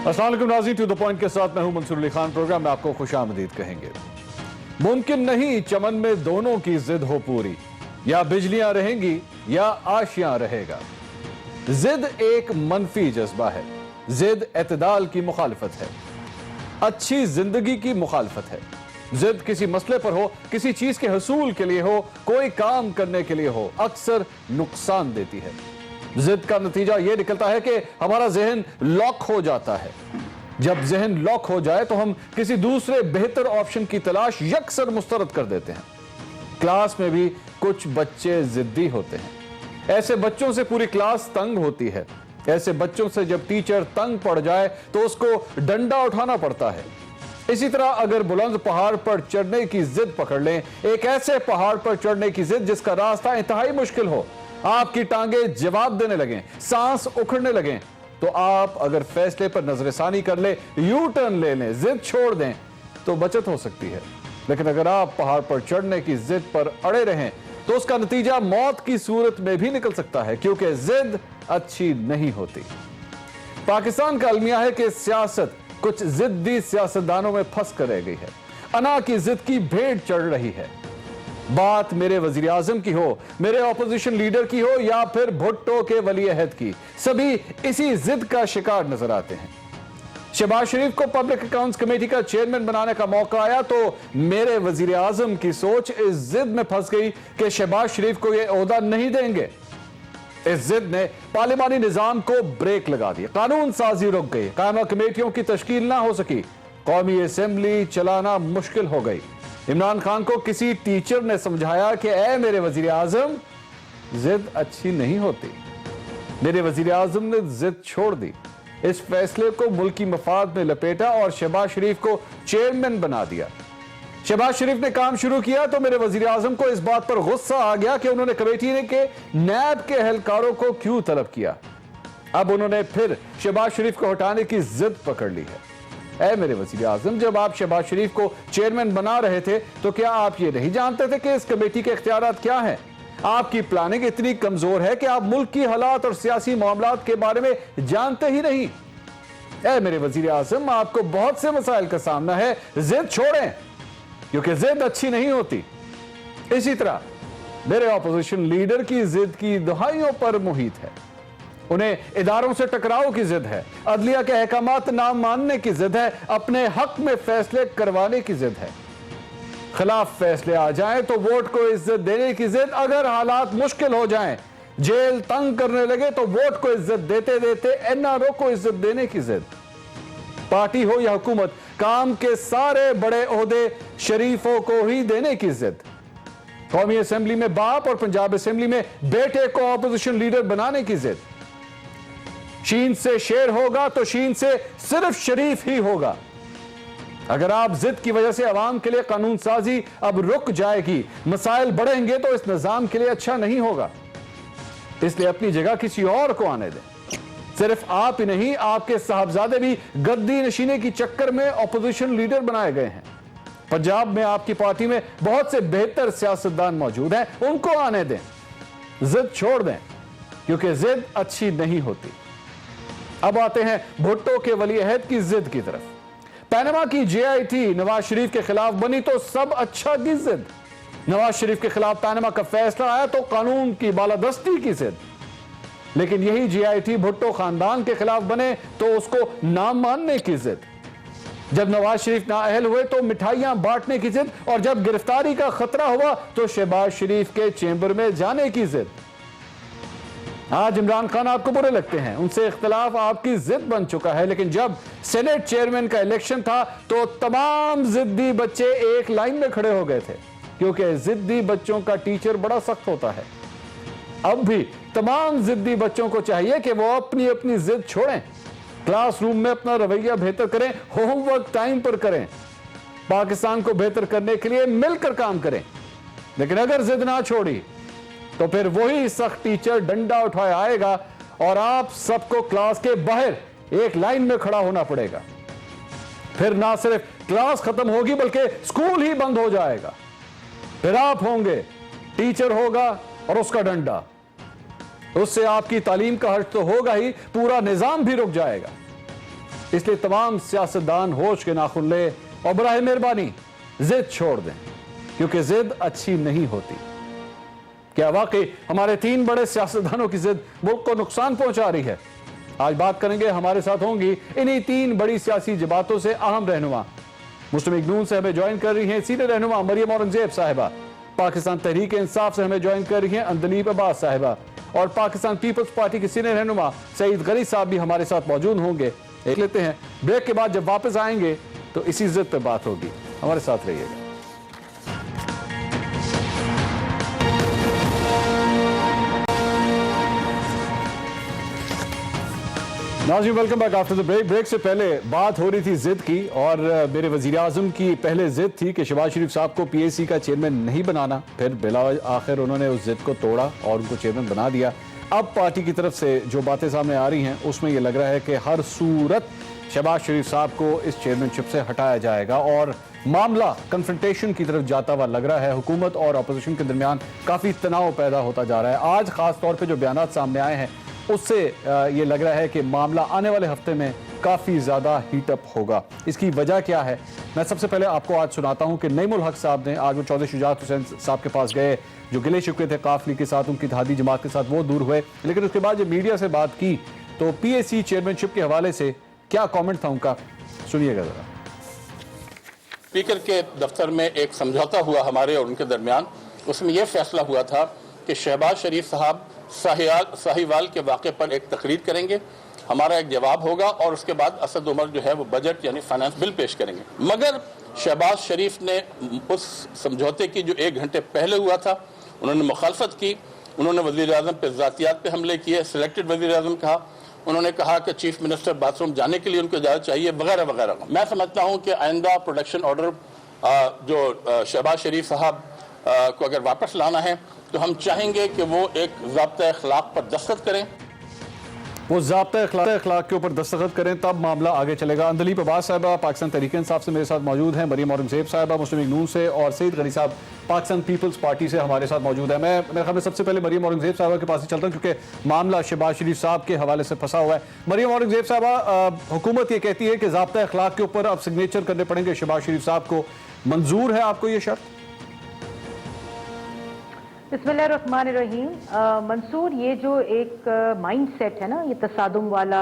अस्सलाम वालेकुम नाज़रीन, टू द पॉइंट के साथ मैं हूं मंसूर अली खान। प्रोग्राम में आपको खुशामदीद कहेंगे। मुमकिन नहीं चमन में दोनों की जिद हो पूरी, या बिजलियां रहेंगी या आशियां रहेगा। जिद एक मनफी जज्बा है, जिद एतदाल की मुखालफत है, अच्छी जिंदगी की मुखालफत है। जिद किसी मसले पर हो, किसी चीज के हसूल के लिए हो, कोई काम करने के लिए हो, अक्सर नुकसान देती है। जिद का नतीजा यह निकलता है कि हमारा जहन लॉक हो जाता है। जब जहन लॉक हो जाए तो हम किसी दूसरे बेहतर ऑप्शन की तलाश यकसर मुस्तरद कर देते हैं। क्लास में भी कुछ बच्चे जिद्दी होते हैं। ऐसे बच्चों से पूरी क्लास तंग होती है। ऐसे बच्चों से जब टीचर तंग पड़ जाए तो उसको डंडा उठाना पड़ता है। इसी तरह अगर बुलंद पहाड़ पर चढ़ने की जिद पकड़ लें, एक ऐसे पहाड़ पर चढ़ने की जिद जिसका रास्ता इंतहाई मुश्किल हो, आपकी टांगे जवाब देने लगें, सांस उखड़ने लगें, तो आप अगर फैसले पर नजरसानी कर ले, यू टर्न ले लें, जिद छोड़ दें, तो बचत हो सकती है। लेकिन अगर आप पहाड़ पर चढ़ने की जिद पर अड़े रहें तो उसका नतीजा मौत की सूरत में भी निकल सकता है, क्योंकि जिद अच्छी नहीं होती। पाकिस्तान का अलमिया है कि सियासत कुछ जिद्दी सियासतदानों में फंस कर रह गई है। अना की जिद की भेंट चढ़ रही है। बात मेरे वजीर आजम की हो, मेरे ऑपोजिशन लीडर की हो, या फिर भुट्टो के वली अहद की, सभी इसी जिद का शिकार नजर आते हैं। शहबाज शरीफ को पब्लिक अकाउंट्स कमेटी का चेयरमैन बनाने का मौका आया तो मेरे वजीर आजम की सोच इस जिद में फंस गई कि शहबाज शरीफ को यह ओहदा नहीं देंगे। इस जिद ने पार्लिमानी निजाम को ब्रेक लगा दिया, कानून साजी रुक गई, कायमा कमेटियों की तश्कील ना हो सकी, कौमी असेंबली चलाना मुश्किल हो गई। इमरान खान को किसी टीचर ने समझाया कि ऐ मेरे वजीर आजम, जिद अच्छी नहीं होती। मेरे वजीर आजम ने जिद छोड़ दी, इस फैसले को मुल्की मफाद में लपेटा और शहबाज शरीफ को चेयरमैन बना दिया। शहबाज शरीफ ने काम शुरू किया तो मेरे वजीर आजम को इस बात पर गुस्सा आ गया कि उन्होंने कमेटी ने के नैब के एहलकारों को क्यों तलब किया। अब उन्होंने फिर शहबाज शरीफ को हटाने की जिद पकड़ ली है। ऐ मेरे वजीर आजम, जब आप शहबाज शरीफ को चेयरमैन बना रहे थे तो क्या आप ये नहीं जानते थे कि इस कमेटी के इख्तियारात क्या हैं? आपकी प्लानिंग इतनी कमजोर है कि आप मुल्क की हालात और सियासी मामलात के बारे में जानते ही नहीं। ऐ मेरे वजीर आजम, आपको बहुत से मसाइल का सामना है, जिद छोड़ें, क्योंकि जिद अच्छी नहीं होती। इसी तरह मेरे ऑपोजिशन लीडर की जिद की दहाइयों पर मुहित है। उन्हें इदारों से टकराव की जिद है, अदलिया के अहकामात ना मानने की जिद है, अपने हक में फैसले करवाने की जिद है। खिलाफ फैसले आ जाएं तो वोट को इज्जत देने की जिद, अगर हालात मुश्किल हो जाएं, जेल तंग करने लगे तो वोट को इज्जत देते देते एनआरओ को इज्जत देने की जिद। पार्टी हो या हुकूमत, काम के सारे बड़े ओहदे शरीफों को ही देने की जिद। कौमी असेंबली में बाप और पंजाब असेंबली में बेटे को ऑपोजिशन लीडर बनाने की जिद। शीन से शेर होगा तो शीन से सिर्फ शरीफ ही होगा। अगर आप जिद की वजह से अवाम के लिए कानून साजी अब रुक जाएगी, मसाइल बढ़ेंगे तो इस निजाम के लिए अच्छा नहीं होगा। इसलिए अपनी जगह किसी और को आने दें। सिर्फ आप ही नहीं, आपके साहबजादे भी गद्दी नशीने की चक्कर में ऑपोजिशन लीडर बनाए गए हैं। पंजाब में आपकी पार्टी में बहुत से बेहतर सियासतदान मौजूद हैं, उनको आने दें। जिद छोड़ दें, क्योंकि जिद अच्छी नहीं होती। अब आते हैं भुट्टो के वली अहद की जिद की तरफ। पैनमा की जेआईटी नवाज शरीफ के खिलाफ बनी तो सब अच्छा की जिद। नवाज शरीफ के खिलाफ पैनमा का फैसला आया तो कानून की बालादस्ती की जिद। लेकिन यही जेआईटी भुट्टो खानदान के खिलाफ बने तो उसको ना मानने की जिद। जब नवाज शरीफ नाअहल हुए तो मिठाइयां बांटने की जिद, और जब गिरफ्तारी का खतरा हुआ तो शहबाज शरीफ के चेंबर में जाने की जिद। आज इमरान खान आपको बुरे लगते हैं, उनसे इख्तिलाफ आपकी जिद बन चुका है, लेकिन जब सेनेट चेयरमैन का इलेक्शन था तो तमाम जिद्दी बच्चे एक लाइन में खड़े हो गए थे, क्योंकि जिद्दी बच्चों का टीचर बड़ा सख्त होता है। अब भी तमाम जिद्दी बच्चों को चाहिए कि वो अपनी अपनी जिद छोड़ें, क्लासरूम में अपना रवैया बेहतर करें, होमवर्क टाइम पर करें, पाकिस्तान को बेहतर करने के लिए मिलकर काम करें। लेकिन अगर जिद ना छोड़ी तो फिर वही सख्त टीचर डंडा उठाए आएगा और आप सबको क्लास के बाहर एक लाइन में खड़ा होना पड़ेगा। फिर ना सिर्फ क्लास खत्म होगी बल्कि स्कूल ही बंद हो जाएगा। फिर आप होंगे, टीचर होगा और उसका डंडा। उससे आपकी तालीम का हर्ज तो होगा ही, पूरा निजाम भी रुक जाएगा। इसलिए तमाम सियासतदान होश के नाखुन ले और बराह मेहरबानी जिद छोड़ दें, क्योंकि जिद अच्छी नहीं होती। क्या वाकई हमारे 3 बड़े सियासतदानों की जिद मुल्क को नुकसान पहुंचा रही है? आज बात करेंगे, हमारे साथ होंगी इन्हीं 3 बड़ी सियासी जमातों से अहम रहनुमा। मुस्लिम लीग नून से हमें ज्वाइन कर रही हैं सीनियर रहनुमा मरियम औरंगजेब साहिबा, पाकिस्तान तहरीक इंसाफ से हमें ज्वाइन कर रही हैं अंदलीब अब्बास साहिबा, और पाकिस्तान पीपल्स पार्टी के सीनियर रहनुमा सईद गनी साहब भी हमारे साथ मौजूद होंगे। देख लेते हैं, ब्रेक के बाद जब वापस आएंगे तो इसी जिद पर बात होगी। हमारे साथ रहिएगा। नाज़रीन, welcome back after the break. Break से पहले बात हो रही थी जिद की, और मेरे वजीर आजम की पहले जिद थी कि शहबाज शरीफ साहब को पीएसी का चेयरमैन नहीं बनाना। फिर बिला आखिर उन्होंने उस जिद को तोड़ा और उनको चेयरमैन बना दिया। अब पार्टी की तरफ से जो बातें सामने आ रही हैं उसमें यह लग रहा है कि हर सूरत शहबाज शरीफ साहब को इस चेयरमैनशिप से हटाया जाएगा, और मामला कन्फ्रंटेशन की तरफ जाता हुआ लग रहा है। हुकूमत और अपोजिशन के दरमियान काफ़ी तनाव पैदा होता जा रहा है। आज खास तौर पर जो बयानात सामने आए हैं उससे ये लग रहा है कि मामला आने वाले हफ्ते में काफ़ी ज़्यादा हीटअप होगा। इसकी वजह क्या है, मैं सबसे पहले आपको आज सुनाता हूं कि नईमुल हक साहब ने आज वो चौधरी शुजात हुसैन साहब के पास गए, जो गिले शिकवे थे काफली के साथ, उनकी इत्तेहादी जमात के साथ, वो दूर हुए। लेकिन उसके बाद जब मीडिया से बात की तो पीएसी चेयरमैनशिप के हवाले से क्या कॉमेंट था उनका, सुनिएगा जरा। स्पीकर के दफ्तर में एक समझौता हुआ हमारे और उनके दरमियान। उसमें यह फैसला हुआ था कि शहबाज शरीफ साहब साहिवाल के वाक़े पर एक तकरीर करेंगे, हमारा एक जवाब होगा, और उसके बाद असद उमर जो है वो बजट यानी फाइनेंस बिल पेश करेंगे। मगर शहबाज शरीफ ने उस समझौते की जो 1 घंटे पहले हुआ था उन्होंने मुखालफत की। उन्होंने वज़ीर आज़म पर ज़ातियात पे हमले किए, सिलेक्टेड वज़ीर आज़म कहा। उन्होंने कहा कि चीफ मिनिस्टर बाथरूम जाने के लिए उनको इजाज़त चाहिए, वगैरह वगैरह। मैं समझता हूँ कि आइंदा प्रोडक्शन ऑर्डर जो शहबाज शरीफ साहब को अगर वापस लाना है तो हम चाहेंगे कि वो एक ज़ाब्ता अखलाक पर दस्तखत करें। वो ज़ाब्ता अखलाक के ऊपर दस्तखत करें, तब मामला आगे चलेगा। अंदलीब अब्बास साहिबा पाकिस्तान तहरीक इंसाफ से मेरे साथ मौजूद हैं, मरियम औरंगजेब साहिबा मुस्लिम लीग नून से, और सईद गनी साहब पाकिस्तान पीपल्स पार्टी से हमारे साथ मौजूद है। मैं मेरे ख्याल में सबसे पहले मरियम औरंगजेब साहिबा के पास ही चलता हूँ, क्योंकि मामला शहबाज शरीफ साहब के हवाले से फंसा हुआ है। मरियम औरंगजेब साहिबा, हुकूमत ये कहती है कि ज़ाब्ता अखलाक के ऊपर अब सिग्नेचर करने पड़ेंगे शहबाज शरीफ साहब को, मंजूर है आपको ये शर्त? बिस्मिल्लाहिर्रहमानिर्रहीम। मंसूर, ये जो एक माइंड सेट है ना, ये तसादुम वाला,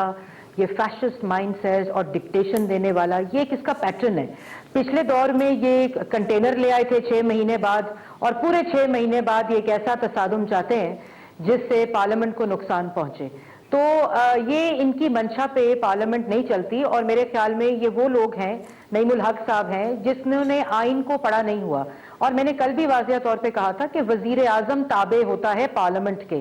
ये फैशिस्ट माइंड सेट और डिक्टेशन देने वाला, ये किसका पैटर्न है? पिछले दौर में ये कंटेनर ले आए थे 6 महीने बाद, और पूरे 6 महीने बाद ये एक ऐसा तसादुम चाहते हैं जिससे पार्लियामेंट को नुकसान पहुंचे। तो ये इनकी मंशा पे पार्लियामेंट नहीं चलती, और मेरे ख्याल में ये वो लोग हैं, नईमुल हक साहब हैं, जिन्होंने आइन को पढ़ा नहीं हुआ। और मैंने कल भी वाज़िया तौर पे कहा था कि वजीर आजम ताबे होता है पार्लियामेंट के,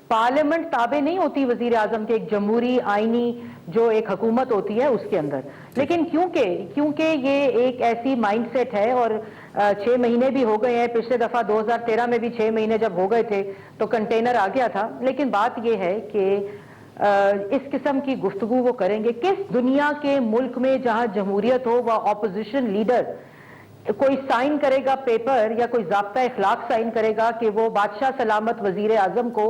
पार्लियामेंट ताबे नहीं होती वजीर आजम के, एक जमहूरी आईनी जो एक हुकूमत होती है उसके अंदर। लेकिन क्योंकि ये एक ऐसी माइंडसेट है, और 6 महीने भी हो गए हैं, पिछले दफा 2013 में भी 6 महीने जब हो गए थे तो कंटेनर आ गया था। लेकिन बात यह है कि इस किस्म की गुफ्तगू वो करेंगे किस दुनिया के मुल्क में जहां जमहूरियत हो, वह ऑपोजिशन लीडर कोई साइन करेगा पेपर या कोई ज़ाब्ता अखलाक साइन करेगा कि वो बादशाह सलामत वजीर आजम को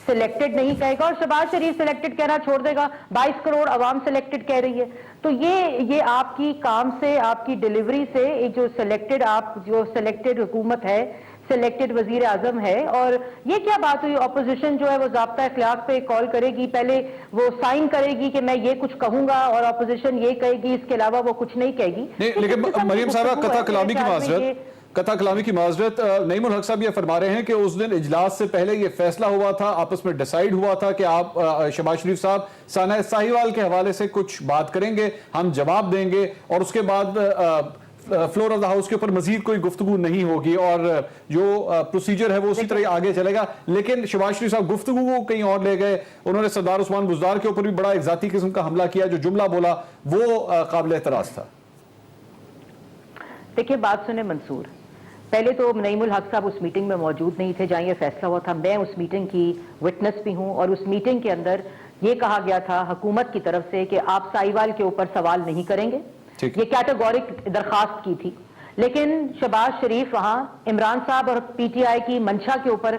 सिलेक्टेड नहीं कहेगा, और शहबाज शरीफ सिलेक्टेड कहना छोड़ देगा, 22 करोड़ अवाम सिलेक्टेड कह रही है। तो ये आपकी काम से, आपकी डिलीवरी से, जो सिलेक्टेड हुकूमत है, सिलेक्टेड वजीर आजम है। और ये क्या बात हुई, ऑपोजिशन जो है वो ज़ाब्ता अखलाक पे कॉल करेगी, पहले वो साइन करेगी कि मैं ये कुछ कहूंगा, और ऑपोजिशन ये कहेगी, इसके अलावा वो कुछ नहीं कहेगी। लेकिन मरियम साहबा, कथा कलामी की माजरत, नईमुल हक साहब ये फरमा रहे हैं कि उस दिन इजलास से पहले ये फैसला हुआ था, आपस में डिसाइड हुआ था कि आप शहबाज शरीफ साहब साना साहिवाल के हवाले से कुछ बात करेंगे, हम जवाब देंगे, और उसके बाद फ्लोर ऑफ द हाउस के ऊपर मजीद कोई गुफ्तगू नहीं होगी, और जो प्रोसीजर है वो उसी तरह आगे चलेगा। लेकिन शहबाज शरीफ साहब गुफ्तगू वो कहीं और ले गए। उन्होंने सरदार उस्मान बुज़दार के ऊपर भी बड़ा एक जाती किस्म का हमला किया, जो जुमला बोला वो काबिल एतराज था। देखिए, बात सुने मंसूर, पहले तो नईमुल हक साहब उस मीटिंग में मौजूद नहीं थे जहां ये फैसला हुआ था। मैं उस मीटिंग की विटनेस भी हूं, और उस मीटिंग के अंदर ये कहा गया था हुकूमत की तरफ से कि आप साहिवाल के ऊपर सवाल नहीं करेंगे, ये कैटेगोरिक दरखास्त की थी। लेकिन शहबाज शरीफ वहां इमरान साहब और पीटीआई की मंशा के ऊपर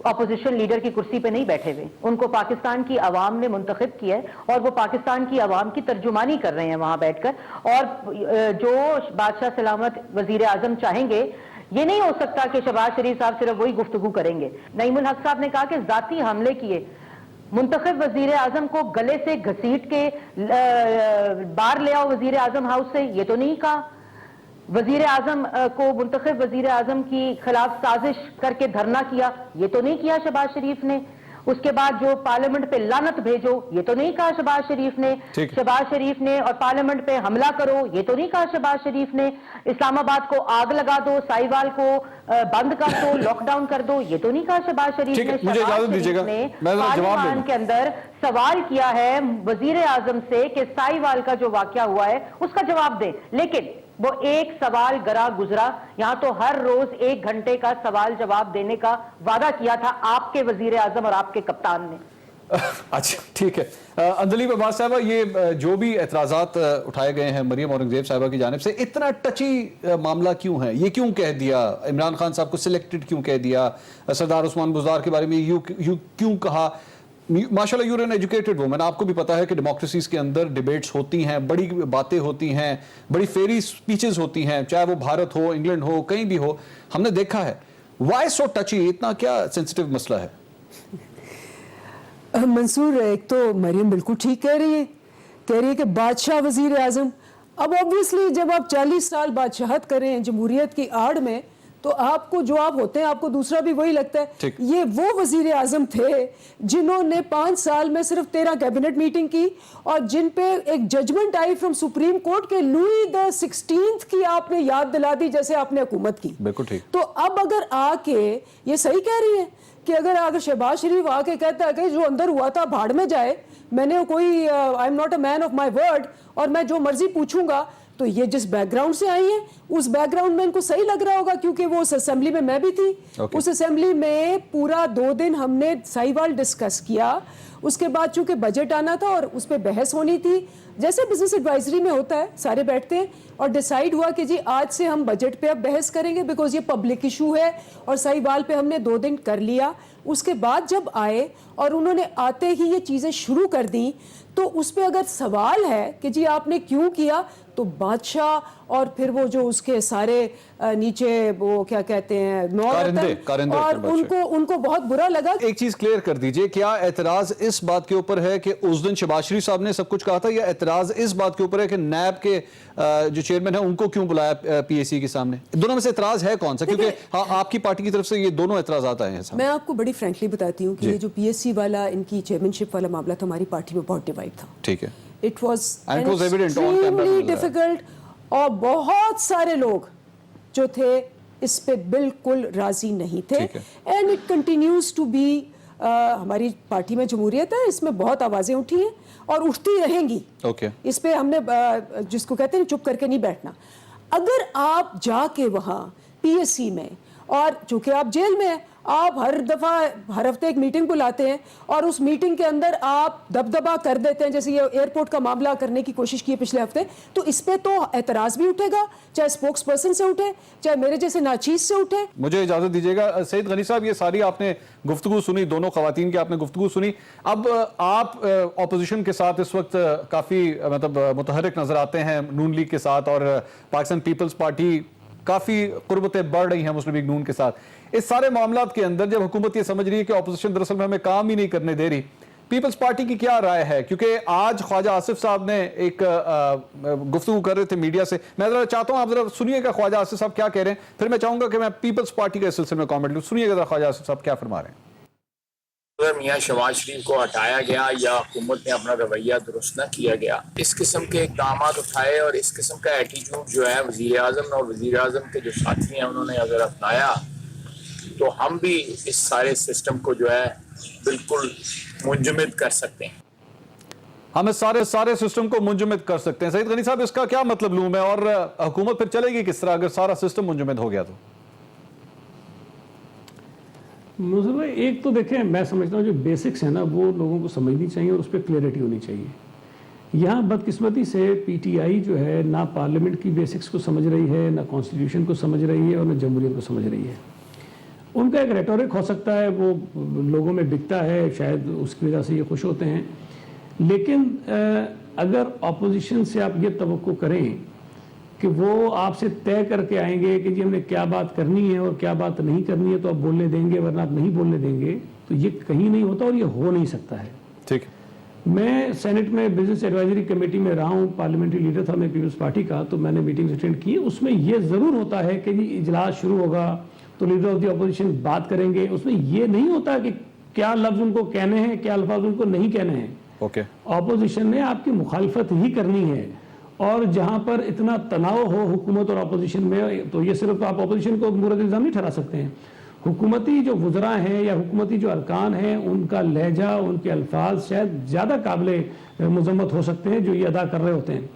अपोजिशन लीडर की कुर्सी पे नहीं बैठे हुए, उनको पाकिस्तान की आवाम ने मुंतखब किया है और वो पाकिस्तान की आवाम की तर्जुमानी कर रहे हैं वहां बैठकर। और जो बादशाह सलामत वजीर आजम चाहेंगे, ये नहीं हो सकता कि शहबाज शरीफ साहब सिर्फ वही गुफ्तगू करेंगे। नईमुल हक साहब ने कहा कि जाती हमले किए, मुंतखब वजीर आजम को गले से घसीट के बाहर ले आओ वजीर आजम हाउस से, ये तो नहीं कहा। वजीर आजम को मुंतखब वजीर आजम की खिलाफ साजिश करके धरना किया, ये तो नहीं किया शहबाज शरीफ ने। उसके बाद जो पार्लियामेंट पे लानत भेजो, ये तो नहीं कहा शहबाज शरीफ ने। शहबाज शरीफ ने और पार्लियामेंट पे हमला करो, ये तो नहीं कहा शहबाज शरीफ ने। इस्लामाबाद को आग लगा दो, साहिवाल को बंद कर दो, लॉकडाउन कर दो, ये तो नहीं कहा शहबाज शरीफ ने। शहबाज शरीफ ने पार्लियामेंट के अंदर सवाल किया है वजीर आजम से कि साहिवाल का जो वाकया हुआ है उसका जवाब दें, लेकिन वो एक सवाल गरा गुजरा। यहां तो हर रोज 1 घंटे का सवाल जवाब देने का वादा किया था आपके वजीर आजम और आपके कप्तान ने। अच्छा, ठीक है। अंजलि अब्बास साहबा, ये जो भी एतराजात उठाए गए हैं मरियम औरंगजेब साहबा की जानिब से, इतना टची मामला क्यों है? ये क्यों कह दिया इमरान खान साहब को सिलेक्टेड क्यों कह दिया? सरदार उस्मान बुज़दार के बारे में यूं क्यों कहा? माशाल्लाह यूर एन एजुकेटेड वुमन, आपको भी पता है कि डेमोक्रेसीज के अंदर डिबेट्स होती हैं, बड़ी बातें होती हैं, बड़ी फेरी स्पीचेस होती हैं, चाहे वो भारत हो, इंग्लैंड हो, कहीं भी हो, हमने देखा है। Why so टची? इतना क्या सेंसिटिव मसला है? मंसूर, एक तो मरियम बिल्कुल ठीक कह रही है कि बादशाह वजीर आजम। अब ऑब्वियसली जब आप 40 साल बादशाहत करें जमहूरियत की आड़ में, तो आपको जो आप होते हैं आपको दूसरा भी वही लगता है। ये वो वजीर आजम थे जिन्होंने 5 साल में सिर्फ 13 कैबिनेट मीटिंग की और जिन पे एक जजमेंट आई फ्रॉम सुप्रीम कोर्ट के लुई द 16th की आपने याद दिला दी जैसे आपने हुकूमत की। बिल्कुल ठीक। तो अब अगर आके ये सही कह रही है कि अगर शहबाज शरीफ आके कहता है कि जो अंदर हुआ था भाड़ में जाए, मैंने कोई I am not a man of my word और मैं जो मर्जी पूछूंगा, तो ये जिस बैकग्राउंड से आई है उस बैकग्राउंड में इनको सही लग रहा होगा, क्योंकि वो उस असेंबली में मैं भी थी। उस असेंबली में पूरा 2 दिन हमने साहिवाल डिस्कस किया। उसके बाद चूंकि बजट आना था और उस पर बहस होनी थी, जैसे बिजनेस एडवाइजरी में होता है, सारे बैठते हैं और डिसाइड हुआ कि जी आज से हम बजट पे अब बहस करेंगे बिकॉज ये पब्लिक इशू है, और साहिवाल पे हमने 2 दिन कर लिया। उसके बाद जब आए और उन्होंने आते ही ये चीज़ें शुरू कर दी, तो उस पर अगर सवाल है कि जी आपने क्यों किया, तो बादशाह और फिर वो जो उसके सारे नीचे वो क्या कहते हैं और उनको बहुत बुरा लगा। एक चीज क्लियर कर दीजिए, क्या एतराज इस बात के ऊपर है कि उस दिन शहबाज शरीफ साहब ने सब कुछ कहा था, या एतराज इस बात के ऊपर है कि नैब के जो चेयरमैन है उनको क्यों बुलाया पीएसी के सामने? दोनों में से एतराज है कौन सा? क्योंकि हाँ, आपकी पार्टी की तरफ से ये दोनों एतराजात आए हैं। मैं आपको बड़ी फ्रेंकली बताती हूँ कि ये जो पीएससी वाला इनकी चेयरमैनशिप वाला मामला था, हमारी पार्टी में बहुत डिवाइड था। ठीक है। It was extremely difficult और बहुत सारे लोग जो थे इस पे बिल्कुल राजी नहीं थे। And it continues to be, हमारी पार्टी में जमहूरियत है, इसमें बहुत आवाजें उठी हैं और उठती रहेंगी। इस पे हमने जिसको कहते हैं चुप करके नहीं बैठना। अगर आप जाके वहाँ पीएससी में, और चूंकि आप जेल में हैं, आप हर हफ्ते एक मीटिंग बुलाते हैं और उस मीटिंग के अंदर आप दबदबा कर देते हैं, जैसे ये एयरपोर्ट का मामला करने की कोशिश की पिछले हफ्ते, तो इस पे तो एतराज भी उठेगा, चाहे स्पोक्स पर्सन से उठे, चाहे मेरे जैसे नाचीज से उठे। मुझे इजाजत दीजिएगा सईद गनी साहब, ये सारी आपने गुफ्तगू सुनी, दोनों खवातीन की आपने गुफ्तगू सुनी। अब आप ऑपोजिशन के साथ इस वक्त काफी मतलब मुतहरिक नजर आते हैं, नून लीग के साथ, और पाकिस्तान पीपल्स पार्टी काफी कुर्बतें बढ़ रही हैं मुस्लिम लीग नून के साथ। इस सारे मामलात के अंदर जब हुकूमत ये समझ रही है कि ऑपोजिशन दरअसल में हमें काम ही नहीं करने दे रही, पीपल्स पार्टी की क्या राय है? क्योंकि आज ख्वाजा आसिफ साहब ने एक गुफ्तगू कर रहे थे मीडिया से, मैं जरा चाहता हूं आप जरा सुनिएगा ख्वाजा आसिफ साहब क्या कह रहे हैं, फिर मैं चाहूंगा कि मैं पीपल्स पार्टी के सिलसिले में कमेंट लूं। सुनिएगा जरा ख्वाजा आसिफ साहब क्या फरमा रहे हैं। अगर मियाँ शहबाज शरीफ को हटाया गया या हुकूमत ने अपना रवैया दुरुस्त न किया गया, इस किस्म के इक़दाम उठाए और इस किस्म का एटीट्यूड जो है वज़ीर आज़म और वज़ीर आज़म के जो साथी हैं उन्होंने अगर अपनाया, तो हम भी इस सारे सिस्टम को जो है बिल्कुल मुंजमद कर सकते हैं। हम इस सारे सिस्टम को मुंजमद कर सकते हैं। सईद गनी साहब, इसका क्या मतलब लूं मैं, और हुकूमत फिर चलेगी किस तरह अगर सारा सिस्टम मुंजमद हो गया तो? मुझे भाई एक तो देखें, मैं समझता हूँ जो बेसिक्स है ना वो लोगों को समझनी चाहिए और उस पर क्लैरिटी होनी चाहिए। यहाँ बदकिस्मती से पीटीआई जो है ना पार्लियामेंट की बेसिक्स को समझ रही है, ना कॉन्स्टिट्यूशन को समझ रही है और ना जमहूरियत को समझ रही है। उनका एक रेटोरिक हो सकता है, वो लोगों में बिकता है, शायद उसकी वजह से ये खुश होते हैं, लेकिन अगर अपोजिशन से आप ये तवक्को करें कि वो आपसे तय करके आएंगे कि जी हमने क्या बात करनी है और क्या बात नहीं करनी है तो आप बोलने देंगे वरना आप नहीं बोलने देंगे, तो ये कहीं नहीं होता और ये हो नहीं सकता है। ठीक। मैं सेनेट में बिजनेस एडवाइजरी कमेटी में रहा हूँ, पार्लियामेंट्री लीडर था मैं पीपल्स पार्टी का, तो मैंने मीटिंग्स अटेंड की। उसमें ये ज़रूर होता है कि जी इजलास शुरू होगा तो लीडर ऑफ द अपोजिशन बात करेंगे, उसमें ये नहीं होता कि क्या लफ्ज़ उनको कहने हैं, क्या अल्फाज उनको नहीं कहने हैं। ओके। अपोजिशन ने आपकी मुखालफत ही करनी है, और जहां पर इतना तनाव हो हुकूमत और अपोजिशन में, तो ये सिर्फ आप अपोजिशन को मुर्द इल्ज़ाम नहीं ठहरा सकते हैं। हुकूमती जो वज़रा हैं या हुकूमती जो अरकान हैं, उनका लहजा, उनके अल्फाज शायद ज़्यादा काबिल मज़म्मत हो सकते हैं जो ये अदा कर रहे होते हैं।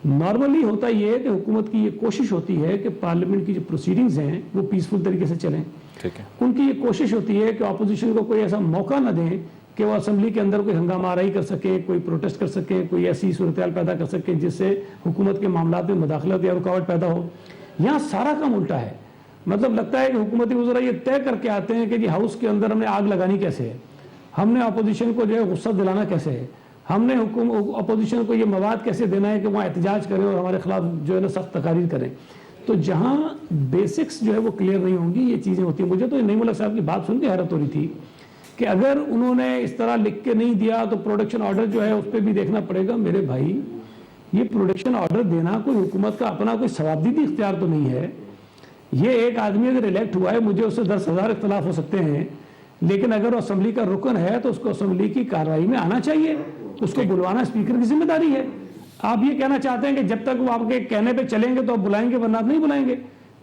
नॉर्मली होता ये है कि हुकूमत की ये कोशिश होती है कि पार्लियामेंट की जो प्रोसीडिंग्स हैं वो पीसफुल तरीके से चलें। ठीक है। उनकी ये कोशिश होती है कि अपोजिशन को कोई ऐसा मौका न दें कि वो असेंबली के अंदर कोई हंगामा आराई कर सके, कोई प्रोटेस्ट कर सके, कोई ऐसी सूरत पैदा कर सके जिससे हुकूमत के मामलात में मुदाखलत या रुकावट पैदा हो। यहाँ सारा काम उल्टा है। मतलब लगता है कि हुकूमती वज़रा ये तय करके आते हैं कि जी हाउस के अंदर हमने आग लगानी कैसे है, हमने अपोजिशन को जो है गुस्सा दिलाना कैसे है, हमने अपोजिशन को ये मवाद कैसे देना है कि वहाँ एहतजाज करें और हमारे खिलाफ जो है ना सख्त तकारीर करें। तो जहाँ बेसिक्स जो है वो क्लियर नहीं होंगी, ये चीज़ें होती हैं। मुझे तो नईम उलहक साहब की बात सुन के हैरत हो रही थी कि अगर उन्होंने इस तरह लिख के नहीं दिया तो प्रोडक्शन ऑर्डर जो है उस पर भी देखना पड़ेगा। मेरे भाई, ये प्रोडक्शन ऑर्डर देना कोई हुकूमत का अपना कोई सवाबदीदी इख्तियार तो नहीं है। ये एक आदमी अगर इलेक्ट हुआ है, मुझे उससे 10,000 इख्तलाफ हो सकते हैं, लेकिन अगर वो असेंबली का रुकन है तो उसको असेंबली की कार्रवाई में आना चाहिए, उसको बुलवाना स्पीकर की जिम्मेदारी है। आप ये कहना चाहते हैं कि जब तक वो आपके कहने पे चलेंगे तो आप बुलाएंगे वरना आप नहीं बुलाएंगे,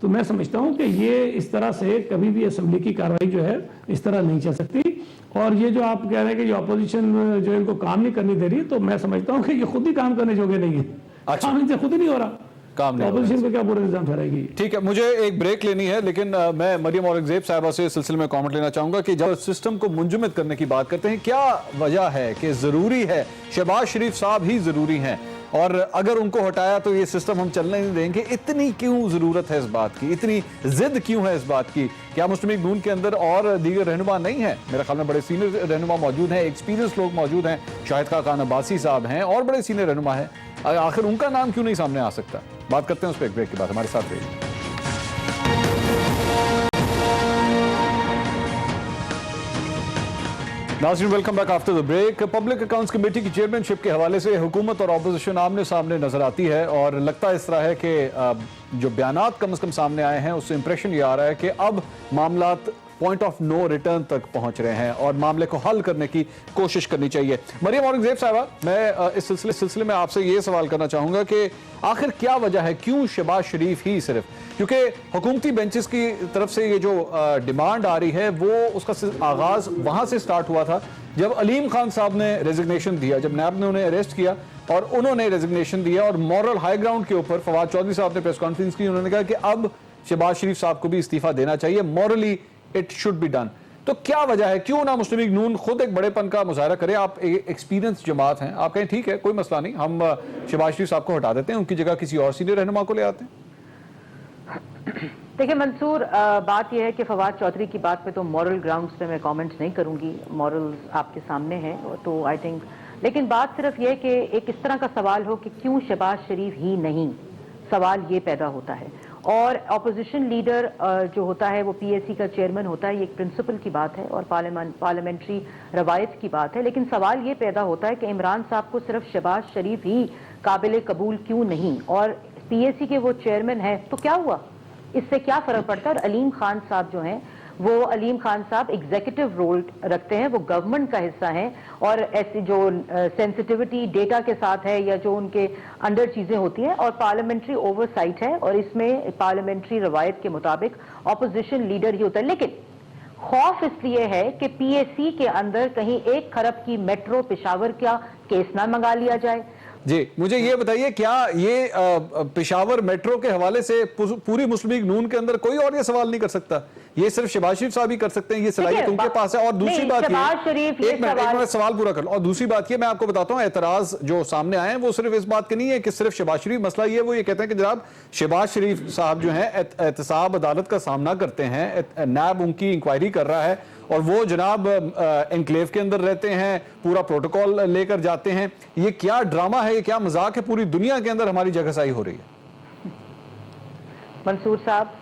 तो मैं समझता हूं कि ये इस तरह से कभी भी असेंबली की कार्रवाई जो है इस तरह नहीं चल सकती। और ये जो आप कह रहे हैं कि जो अपोजिशन जो इनको काम नहीं करने दे रही, तो मैं समझता हूं कि ये खुद ही काम करने जोगे नहीं है। अच्छा। काम इनसे खुद ही नहीं हो रहा, काम नहीं अपोजिशन को क्या बुरा इल्जाम ठहराएगी। ठीक है, मुझे एक ब्रेक लेनी है, लेकिन मैं मरियम औरंगजेब साहिबा से इस सिलसिले में कमेंट लेना चाहूंगा कि जब सिस्टम को मुंजमद करने की बात करते हैं, क्या वजह है कि जरूरी है शहबाज शरीफ साहब ही जरूरी हैं, और अगर उनको हटाया तो ये सिस्टम हम चलने नहीं देंगे? इतनी क्यों जरूरत है इस बात की, इतनी जिद क्यों है इस बात की? क्या मुस्लिम लीग नून के अंदर और दीगर रहनुमा नहीं है? मेरे ख्याल में बड़े सीनियर रहनुमा मौजूद हैं, एक्सपीरियंस लोग मौजूद हैं, शाहिद खान अब्बासी साहब हैं और बड़े सीनियर रहनुमा हैं। आखिर उनका नाम क्यों नहीं सामने आ सकता? बात करते हैं उस पर एक ब्रेक के बाद। हमारे साथ रहिए। नाज़रीन, welcome back after the break. Public accounts committee की चेयरमैनशिप के हवाले से हुकूमत और अपोजिशन आमने सामने नजर आती है, और लगता इस तरह है कि जो बयानात कम से कम सामने आए हैं उससे इंप्रेशन ये आ रहा है कि अब मामलात पॉइंट ऑफ नो रिटर्न तक पहुंच रहे हैं और मामले को हल करने की कोशिश करनी चाहिए। मरियम औरंगजेब साहिबा, मैं इस सिलसिले में आपसे ये सवाल करना चाहूंगा कि आखिर क्या वजह है, क्यों शहबाज शरीफ ही सिर्फ? क्योंकि हुकूमती बेंचेस की तरफ से ये जो डिमांड आ रही है वो उसका आगाज वहां से स्टार्ट हुआ था जब अलीम खान साहब ने रेजिग्नेशन दिया, जब नैब ने उन्हें अरेस्ट किया और उन्होंने रेजिग्नेशन दिया, और मॉरल हाई ग्राउंड के ऊपर फवाद चौधरी साहब ने प्रेस कॉन्फ्रेंस की, उन्होंने कहा कि अब शहबाज शरीफ साहब को भी इस्तीफा देना चाहिए, morally it should be done. तो क्या वजह है, क्यों ना मुस्लिम लीग नून खुद एक बड़ेपन का मुजाहरा करे? आप एक्सपीरियंस जमात हैं, आप कहें ठीक है कोई मसला नहीं, हम शहबाज शरीफ साहब को हटा देते हैं, उनकी जगह किसी और सीनियर रहनुमा को ले आते हैं। देखिए मंसूर, बात यह है कि फवाद चौधरी की बात पे तो मॉरल ग्राउंड्स पे मैं कमेंट्स नहीं करूंगी, मॉरल्स आपके सामने हैं, तो आई थिंक, लेकिन बात सिर्फ यह कि एक इस तरह का सवाल हो कि क्यों शहबाज शरीफ ही नहीं, सवाल ये पैदा होता है। और अपोजिशन लीडर जो होता है वो पीएसी का चेयरमैन होता है, ये एक प्रिंसिपल की बात है और पार्लियामेंट्री रवायत की बात है, लेकिन सवाल ये पैदा होता है कि इमरान साहब को सिर्फ शहबाज शरीफ ही काबिल कबूल क्यों नहीं, और पीएसी के वो चेयरमैन है तो क्या हुआ, इससे क्या फर्क पड़ता है? और अलीम खान साहब जो हैं, वो अलीम खान साहब एग्जीक्यूटिव रोल रखते हैं, वो गवर्नमेंट का हिस्सा हैं, और ऐसी जो सेंसिटिविटी डेटा के साथ है या जो उनके अंडर चीजें होती हैं, और पार्लियामेंट्री ओवरसाइट है, और इसमें पार्लियामेंट्री रवायत के मुताबिक ऑपोजिशन लीडर ही होता है। लेकिन खौफ इसलिए है कि पीएसी के अंदर कहीं 1 खरब की मेट्रो पेशावर का केस ना मंगा लिया जाए, जी, मुझे ये बताइए, क्या ये पेशावर मेट्रो के हवाले से पूरी मुस्लिम लीग नून के अंदर कोई और ये सवाल नहीं कर सकता? ये सिर्फ शहबाज शरीफ साहब ही कर सकते हैं, ये सलाहियत उनके पास है। और दूसरी बात ये, एक मिनट सवाल पूरा कर लो। और दूसरी बात ये मैं आपको बताता हूँ, एतराज जो सामने आए हैं वो सिर्फ इस बात के नहीं है कि सिर्फ शहबाज शरीफ, मसला ये वो ये कहते हैं कि जनाब शहबाज शरीफ साहब जो है एहतसाब अदालत का सामना करते हैं, नैब उनकी इंक्वायरी कर रहा है और वो जनाब एनक्लेव के अंदर रहते हैं, पूरा प्रोटोकॉल लेकर जाते हैं। ये क्या ड्रामा है, ये क्या मजाक है? पूरी दुनिया के अंदर हमारी जगहसाई हो रही है। मंसूर साहब,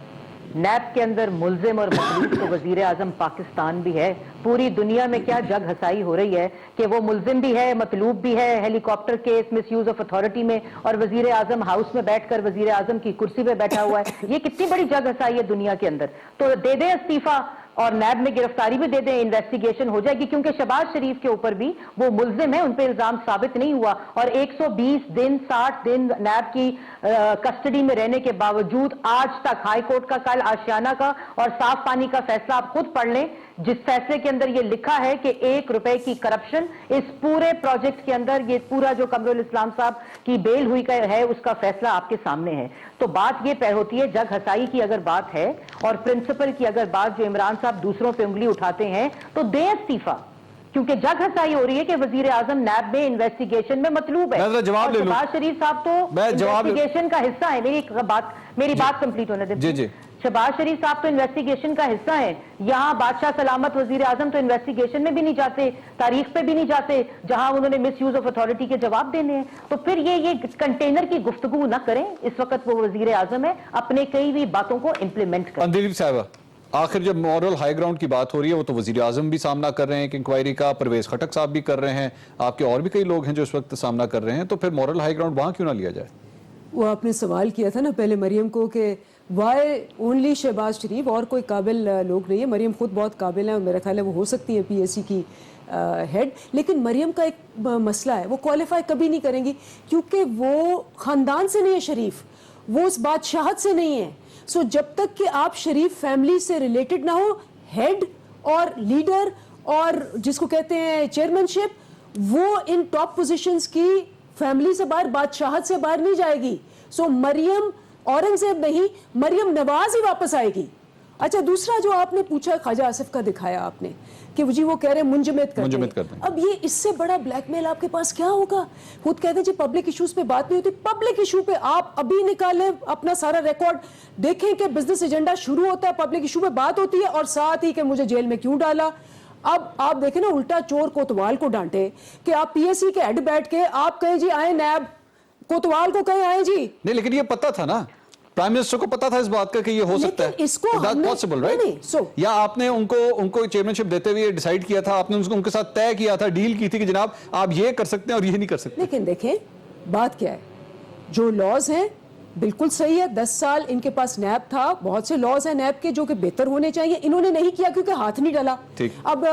नैब के अंदर मुल्जिम और मखलूक तो वजीर आजम पाकिस्तान भी है। पूरी दुनिया में क्या जग हसाई हो रही है कि वो मुल्जिम भी है, मतलूब भी है helicopter case, miss use of authority में, और वजीर आजम हाउस में बैठकर वजीर आजम की कुर्सी पे बैठा हुआ है। ये कितनी बड़ी जग हसाई है दुनिया के अंदर। तो दे दे इस्तीफा और नैब में गिरफ्तारी भी दे दें, इन्वेस्टिगेशन हो जाएगी, क्योंकि शहबाज शरीफ के ऊपर भी वो मुल्जिम है, उन पे इल्जाम साबित नहीं हुआ। और 120 दिन 60 दिन नैब की कस्टडी में रहने के बावजूद आज तक हाई कोर्ट का कल आशियाना का और साफ पानी का फैसला आप खुद पढ़ लें, जिस फैसले के अंदर ये लिखा है कि 1 रुपए की करप्शन इस पूरे प्रोजेक्ट के अंदर, ये पूरा जो कमरुल इस्लाम साहब की बेल हुई का है उसका फैसला आपके सामने है। तो बात ये तय होती है, जग हसाई की अगर बात है और प्रिंसिपल की अगर बात, जो इमरान साहब दूसरों पे उंगली उठाते हैं तो दे इस्तीफा, क्योंकि जग हसाई हो रही है कि वजीर आजम नैब में इन्वेस्टिगेशन में मतलूब है। मैं जवाब ले लूं। शहबाज शरीफ साहब तो इन्वेस्टिगेशन का हिस्सा है। मेरी बात कंप्लीट होने दें। जी। शहबाज शरीफ साहब तो इन्वेस्टिगेशन का हिस्सा है। यहाँ बादशाह सलामत वजीर आजम तो इन्वेस्टिगेशन में भी नहीं जाते, तारीख पे भी नहीं जाते, जहां उन्होंने मिस यूज ऑफ अथॉरिटी के जवाब देने हैं। तो फिर ये कंटेनर की गुफ्तगू ना करें। इस वक्त वो वजीर आजम है, अपने कई भी बातों को इंप्लीमेंट करें। दिलीप साहब, आखिर जब मॉरल हाई ग्राउंड की बात हो रही है, वो तो वजीर आजम भी सामना कर रहे हैं एक इंक्वायरी का, परवेज खटक साहब भी कर रहे हैं, आपके और भी कई लोग हैं जो इस वक्त सामना कर रहे हैं, तो फिर मॉरल हाई ग्राउंड वहां क्यों ना लिया जाए? वो आपने सवाल किया था ना पहले मरियम को कि वाई ओनली शहबाज शरीफ, और कोई काबिल लोग नहीं है। मरियम खुद बहुत काबिल है और मेरा ख्याल है वो हो सकती है PSC की हेड, लेकिन मरियम का एक मसला है, वो क्वालिफाई कभी नहीं करेंगी क्योंकि वो ख़ानदान से नहीं है शरीफ, वो उस बादशाहत से नहीं है। सो जब तक कि आप शरीफ फैमिली से रिलेटेड ना हो, हेड और लीडर और जिसको कहते हैं चेयरमैनशिप, वो इन टॉप पोजीशंस की फैमिली से बाहर, बादशाहत से बाहर नहीं जाएगी। सो मरियम औरंगजेब नहीं, मरियम नवाज ही वापस आएगी। अच्छा, दूसरा जो आपने पूछा ख्वाजा आसिफ का दिखाया आपने कि जी वो कह रहे हैं मुंजमद कर दें। अब ये इससे बड़ा ब्लैकमेल आपके पास क्या होगा? खुद कहते हैं जी पब्लिक इश्यूज पे बात नहीं होती। पब्लिक इशू पे आप अभी निकालें अपना सारा रिकॉर्ड, देखें कि बिजनेस एजेंडा शुरू होता है, पब्लिक इशू पे बात होती है, और साथ ही कि मुझे जेल में क्यों डाला। अब आप देखें ना, उल्टा चोर कोतवाल को डांटे कि आप PSC के हेड बैठ के आप कहें जी आए नैब, कोतवाल को कहें आए जी। नहीं, लेकिन ये पता था ना, प्राइम मिनिस्टर को पता था इस बात का कि ये हो सकता है, इसको पॉसिबल, राइट? या आपने उनको चेयरमैनशिप देते हुए डिसाइड किया था, आपने उनके साथ तय किया था, डील की थी कि जनाब आप ये कर सकते हैं और ये नहीं कर सकते। लेकिन देखें बात क्या है, जो लॉज हैं बिल्कुल सही है। 10 साल इनके पास नैब था, बहुत से लॉज हैं नैब के जो कि बेहतर होने चाहिए, इन्होंने नहीं किया क्योंकि हाथ नहीं डाला। अब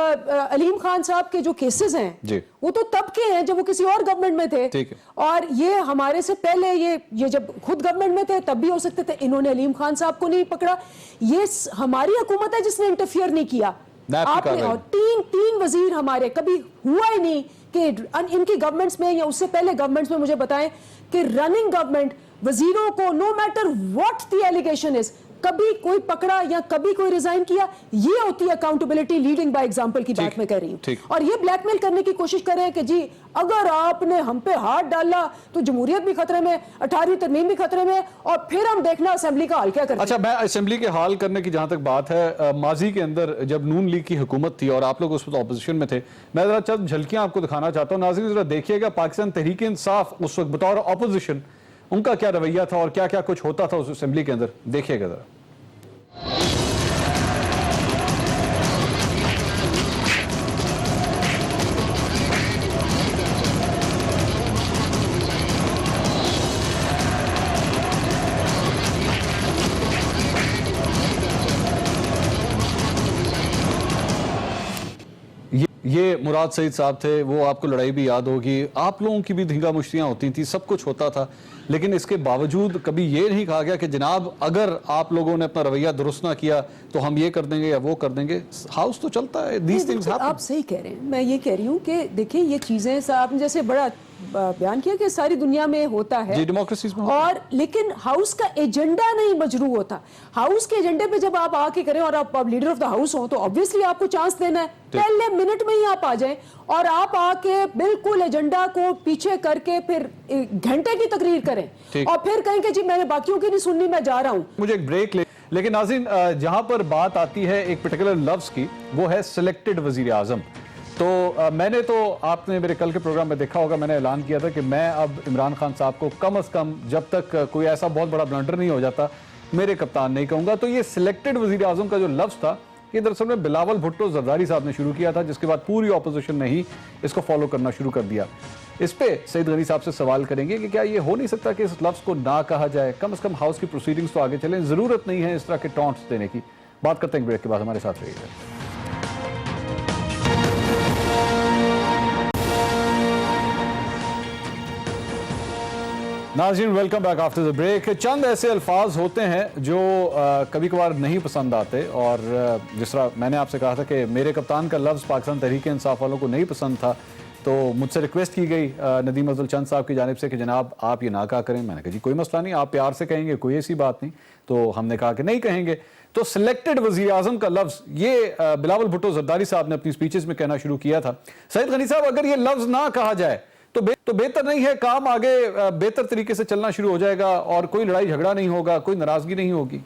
अलीम खान साहब के जो केसेस हैं वो तो तब के हैं जब वो किसी और गवर्नमेंट में थे, और ये हमारे से पहले ये जब खुद गवर्नमेंट में थे तब भी हो सकते थे। इन्होंने अलीम खान साहब को नहीं पकड़ा, ये हमारी हुकूमत है जिसने इंटरफियर नहीं किया। आपने और तीन वजीर हमारे, कभी हुआ ही नहीं कि इनकी गवर्नमेंट्स में या उससे पहले गवर्नमेंट्स में मुझे बताएं कि रनिंग गवर्नमेंट वजीरों को no matter what the allegation is, कभी कोई पकड़ा या कभी कोई रिजाइन किया? ये होती है अकाउंटेबिलिटी, लीडिंग बाय एग्जांपल की बात मैं कर रही हूं। और ये ब्लैकमेल करने की कोशिश कर रहे हैं कि जी अगर आपने हम पे हाथ डाला तो जमहूरियत भी खतरे में, 18वीं तरमीम भी खतरे में, और फिर हम देखना असेंबली का हाल क्या करते हैं। अच्छा, मैं असेंबली के हाल करने की जहां तक बात है, माजी के अंदर जब नून लीग की हुकूमत थी और आप लोग उस वक्त ऑपोजिशन में थे, मैं जरा चंद झलकियां आपको दिखाना चाहता हूं। नाज़रीन जरा देखिएगा, पाकिस्तान तहरीक इंसाफ उस वक्त बतौर ऑपोजिशन उनका क्या रवैया था और क्या क्या कुछ होता था उस असेंबली के अंदर, देखिएगा जरा। ये मुराद सईद साहब थे, वो आपको लड़ाई भी याद होगी, आप लोगों की भी धींगा मुश्तियाँ होती थी, सब कुछ होता था, लेकिन इसके बावजूद कभी ये नहीं कहा गया कि जनाब अगर आप लोगों ने अपना रवैया दुरुस्त ना किया तो हम ये कर देंगे या वो कर देंगे। हाउस तो चलता है, these things happen। आप सही कह रहे हैं, मैं ये कह रही हूँ कि देखिए ये चीज़ें साहब जैसे बड़ा بیان کیا کہ ساری دنیا میں ہوتا ہے جی ڈیموکریسیز میں اور لیکن ہاؤس کا ایجنڈا نہیں مجروح ہوتا. ہاؤس کے ایجنڈے پہ جب آپ آ کے کریں اور آپ لیڈر آف دا ہاؤس ہوں تو obviously آپ کو چانس دینا ہے, پہلے منٹ میں ہی آپ آ جائیں اور آپ آ کے بالکل ایجنڈا کو پیچھے کر کے پھر گھنٹے کی تقریر کریں اور پھر کہیں کہ جی میں نے باقیوں کی نہیں سننی, میں جا رہا ہوں. مجھے ایک بریک لے, لیکن ناظرین جہاں پر بات آتی ہے ایک پرٹیکولر لفظ کی وہ ہے سلیکٹڈ وزیر اعظم. تو میں نے تو آپ نے میرے کل کے پروگرام میں دیکھا ہوگا میں نے اعلان کیا تھا کہ میں اب عمران خان صاحب کو کم از کم جب تک کوئی ایسا بہت بڑا بلنڈر نہیں ہو جاتا میرے کپتان نہیں کہوں گا. تو یہ سلیکٹڈ وزیر اعظم کا جو لفظ تھا یہ دراصل میں بلاول بھٹو زرداری صاحب نے شروع کیا تھا, جس کے بعد پوری اپوزیشن نے ہی اس کو فالو کرنا شروع کر دیا. اس پہ سعید غنی صاحب سے سوال کریں گے کہ کیا یہ ہو نہیں سکتا کہ اس لفظ کو نہ کہا جائے, کم از کم ہاؤس کی پروسیڈنگز تو آگے چلیں, ضرورت نہیں ہے اس طرح کے ٹونٹس دینے کی. بات کرتے ہیں بریک کے بعد, ہمارے ساتھ رہیے گا. ناظرین welcome back after the break. چند ایسے الفاظ ہوتے ہیں جو کبھی کبھار نہیں پسند آتے, اور جس طرح میں نے آپ سے کہا تھا کہ میرے کپتان کا لفظ پاکستان تحریک انصاف والوں کو نہیں پسند تھا تو مجھ سے ریکویسٹ کی گئی ندیم افضل چند صاحب کی جانب سے کہ جناب آپ یہ نہ کہا کریں. میں نے کہا جی کوئی مسئلہ نہیں, آپ پیار سے کہیں گے, کوئی ایسی بات نہیں. تو ہم نے کہا کہ نہیں کہیں گے. تو سلیکٹڈ وزیر اعظم کا لفظ یہ بلاول بھٹو زرداری صاحب نے اپنی سپیچز میں کہنا شروع کیا تھا. سعید غنی صاحب اگر یہ لفظ نہ کہا جائے تو بہتر نہیں ہے, کام آگے بہتر طریقے سے چلنا شروع ہو جائے گا اور کوئی لڑائی جھگڑا نہیں ہوگا, کوئی ناراضگی نہیں ہوگی.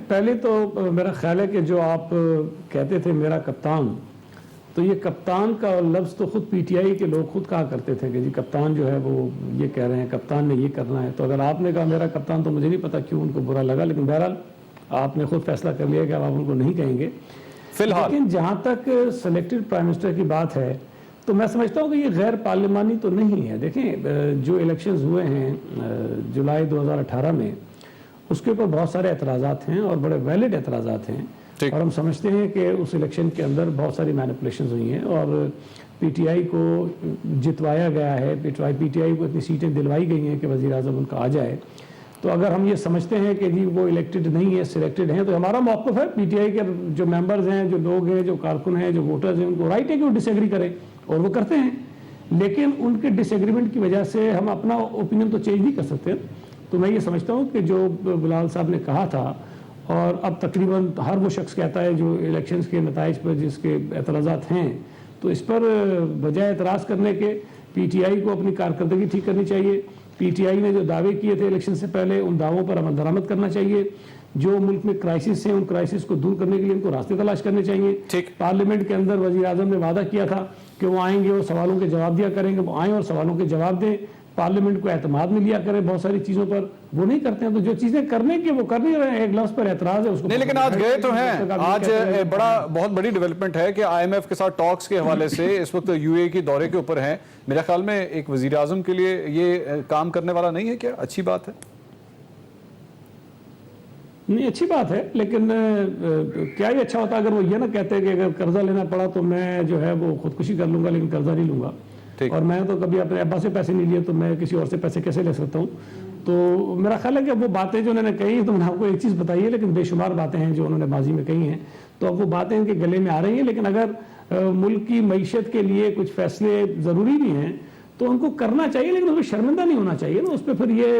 پہلے تو میرا خیال ہے کہ جو آپ کہتے تھے میرا کپتان, تو یہ کپتان کا لفظ تو خود پی ٹی آئی کے لوگ خود کہا کرتے تھے کہ جی کپتان جو ہے وہ یہ کہہ رہے ہیں, کپتان نے یہ کرنا ہے. تو اگر آپ نے کہا میرا کپتان تو مجھے نہیں پتا کیوں ان کو برا لگا, لیکن بہرحال آپ نے خود فیصلہ کر لیا کہ آپ ان کو نہیں کہیں گے. لیکن جہاں تک سلیکٹڈ پرائم منسٹر کی بات ہے تو میں سمجھتا ہوں کہ یہ غیر پارلیمانی تو نہیں ہے. دیکھیں جو الیکشنز ہوئے ہیں جولائی 2018 میں, اس کے اوپر بہت سارے اعتراضات ہیں اور بڑے ویلڈ اعتراضات ہیں, اور ہم سمجھتے ہیں کہ اس الیکشن کے اندر بہت ساری مینیپولیشنز ہوئی ہیں اور پی ٹی آئی کو جتوایا گیا ہے, پی ٹی آئی کو اتنی سیٹیں دلوائی گئی ہیں کہ وزیر اعظم ان کا آ جائے. تو اگر ہم یہ سمجھتے ہیں کہ جی وہ الیکٹڈ نہیں ہے, سلیکٹڈ ہیں, تو ہمارا موقف ہے پی ٹی آئی کے جو ممبرز ہیں, جو لوگ ہیں, جو کارکن ہیں, جو ووٹرز ہیں, ان کو رائٹ ہے کہ وہ ڈس ایگری کریں, اور وہ کرتے ہیں. لیکن ان کے ڈس ایگریمنٹ کی وجہ سے ہم اپنا اوپینین تو چینج نہیں کر سکتے. تو میں یہ سمجھتا ہوں کہ جو بلال صاحب نے کہا تھا, اور اب تقریباً ہر وہ شخص کہتا ہے جو الیکشنز کے نتائج پر جس کے اعتراضات ہیں, تو اس پر بجائے اعتراض کرنے کے پی ٹی آئی کو اپنی کارکردگی ٹھیک کرنی چاہیے. پی ٹی آئی نے جو دعوے کیے تھے الیکشن سے پہلے ان دعووں پر عمل درآمد کرنا چاہیے. جو ملک میں کرائسس ہیں ان کرائسس کو دور کرنے کے لیے ان کو راستے تلاش کرنے چاہیے. پارلیمنٹ کے اندر وزیر اعظم نے وعدہ کیا تھا کہ وہ آئیں گے اور سوالوں کے جواب دیا کریں گے, وہ آئیں اور سوالوں کے جواب دیں, پارلیمنٹ کو اعتماد میں لیا کریں بہت ساری چیزوں پر. وہ نہیں کرتے ہیں, تو جو چیزیں کرنے کی وہ کر نہیں رہے ہیں. ایک لفظ پر اعتراض ہے اس کو نہیں, لیکن آج گئے تو ہیں. آج بہت بڑی ڈیولپمنٹ ہے کہ آئی ایم ایف کے ساتھ ٹاکس کے حوالے سے اس وقت یو اے کی دورے کے اوپر ہیں. میرے خیال میں ایک وزیر اعظم کے لیے یہ کام کرنے والا نہیں ہے. کیا اچھی بات ہے؟ نہیں, اچھی بات ہے, لیکن کیا یہ اچھا ہوتا اگر وہ یہ نہ کہتے کہ اگر قرضہ لینا پڑا تو میں جو ہے وہ خودکشی کر لوں گا لیکن قرضہ نہیں لوں گا, اور میں تو کبھی اپنے ابا سے پیسے نہیں لیے تو میں کسی اور سے پیسے کیسے لے سکتا ہوں. تو میرا خیال ہے کہ وہ باتیں جو انہوں نے کہی تو میں نے آپ کو ایک چیز بتائی ہے, لیکن بے شمار باتیں ہیں جو انہوں نے ماضی میں کہی ہیں, تو اب وہ باتیں ان کے گلے میں آ رہی ہیں. لیکن اگر ملک کی معیشت کے لیے کچھ فیصلے ضروری بھی ہیں تو ان کو کرنا چاہیے, لیکن اس پہ شرمندہ نہیں ہونا چاہیے نا. اس پہ پھر یہ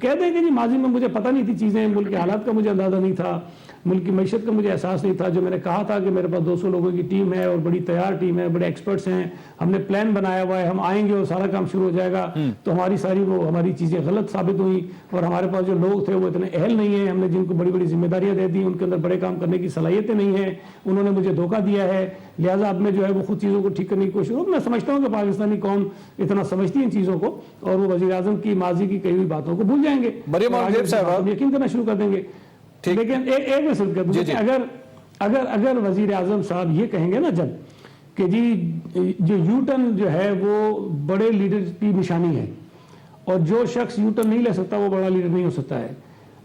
کہہ دیں کہ جی ماضی میں مجھے پتہ نہیں تھی چیزیں, ملک کے حالات کا مجھے اندازہ نہیں تھا, ملک کی معیشت کا مجھے احساس نہیں تھا. جو میں نے کہا تھا کہ میرے پاس 200 لوگوں کی ٹیم ہے اور بڑی تیار ٹیم ہے, بڑے ایکسپرٹس ہیں, ہم نے پلان بنایا ہوا ہے, ہم آئیں گے اور سارا کام شروع ہو جائے گا. تو ہماری چیزیں غلط ثابت ہوئیں, اور ہمارے پاس جو لوگ تھے وہ اتنے اہل نہیں ہیں. ہم نے جن کو بڑی بڑی ذمہ داریاں دے دی ان کے اندر بڑے کام کرنے کی صلاحیتیں نہیں ہیں, انہوں نے مجھے دھوکہ دیا ہے. لہٰذا اب میں جو ہے وہ خود چیزوں کو ٹھیک کرنے کی کوشش کروں. میں سمجھتا ہوں کہ پاکستانی قوم اتنا سمجھتی ہے ان چیزوں کو, اور وہ وزیر اعظم کی ماضی کی کئی ہوئی باتوں کو بھول جائیں گے, یقین کرنا شروع کر دیں گے. لیکن ایک میں سمجھ کر اگر وزیر اعظم صاحب یہ کہیں گے نا جب کہ جی جو یو ٹرن جو ہے وہ بڑے لیڈر کی نشانی ہے, اور جو شخص یو ٹرن نہیں لے سکتا وہ بڑا لیڈر نہیں ہو سکتا ہے,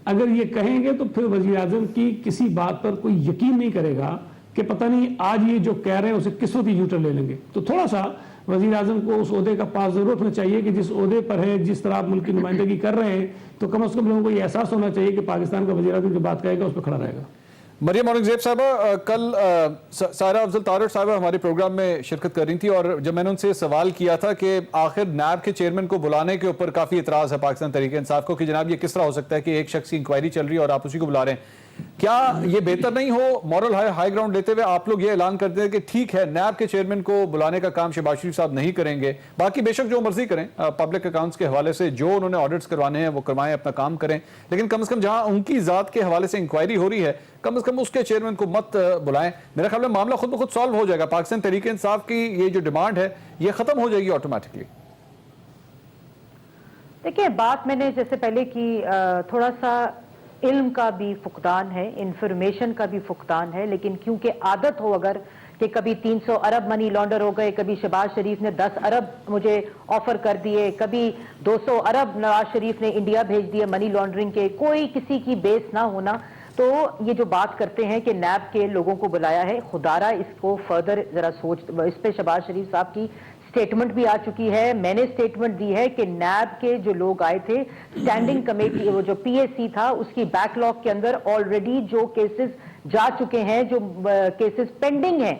اگر یہ کہیں گے تو پھر وزیر اعظم کی کسی بات پر کوئی یقین نہیں کرے گا کہ پتہ نہیں آج یہ جو کہہ رہے ہیں اسے کس وقت یو ٹرن لے لیں گے. تو تھوڑا سا وزیر اعظم کو اس عہدے کا پاس ضرور رکھنا چاہیے کہ جس عہدے پر ہے, جس طرح آپ ملک کی نمائندگی کر رہے ہیں, تو کم از کم لوگوں کو یہ احساس ہونا چاہیے کہ پاکستان کا وزیر اعظم جو بات کہے گا اس پہ کھڑا رہے گا. मरियम औरंगजेब साहबा, कल सारा अफजल तारड़ साहबा हमारे प्रोग्राम में शिरकत कर रही थी और जब मैंने उनसे सवाल किया था कि आखिर नैब के चेयरमैन को बुलाने के ऊपर काफ़ी इतराज़ है पाकिस्तान तहरीक इंसाफ को कि जनाब ये किस तरह हो सकता है कि एक शख्स की इंक्वायरी चल रही है और आप उसी को बुला रहे हैं, क्या ये बेहतर नहीं हो मॉरल हाई ग्राउंड लेते हुए आप लोग ये ऐलान करते हैं कि ठीक है नैब के चेयरमैन को बुलाने का काम शहबाज शरीफ साहब नहीं करेंगे, बाकी बेशक जो मर्जी करें, पब्लिक अकाउंट्स के हवाले से जो उन्होंने ऑडिट्स करवाने हैं वो करवाएं, अपना काम करें, लेकिन कम से कम जहां उनकी ज़ात के हवाले से इंक्वायरी हो रही है कम से कम उसके चेयरमैन को मत बुलाएं। मेरा ख्याल में मामला खुद ब खुद सॉल्व हो जाएगा, पाकिस्तान तहरीक इंसाफ की ये जो डिमांड है ये खत्म हो जाएगी ऑटोमेटिकली। देखिए, बात मैंने जैसे पहले की, थोड़ा सा इल्म का भी फुकदान है, इंफॉर्मेशन का भी फुकदान है, लेकिन क्योंकि आदत हो अगर कि कभी 300 अरब मनी लॉन्डर हो गए, कभी शहबाज शरीफ ने 10 अरब मुझे ऑफर कर दिए, कभी 200 अरब नवाज शरीफ ने इंडिया भेज दिए मनी लॉन्ड्रिंग के, कोई किसी की बेस ना होना, तो ये जो बात करते हैं कि नैब के लोगों को बुलाया है, खुदारा इसको फर्दर जरा सोच, इस पे शहबाज शरीफ साहब की स्टेटमेंट भी आ चुकी है, मैंने स्टेटमेंट दी है कि नैब के जो लोग आए थे, स्टैंडिंग कमेटी, वो जो पीएससी था उसकी बैकलॉग के अंदर ऑलरेडी जो केसेस जा चुके हैं, जो केसेस पेंडिंग हैं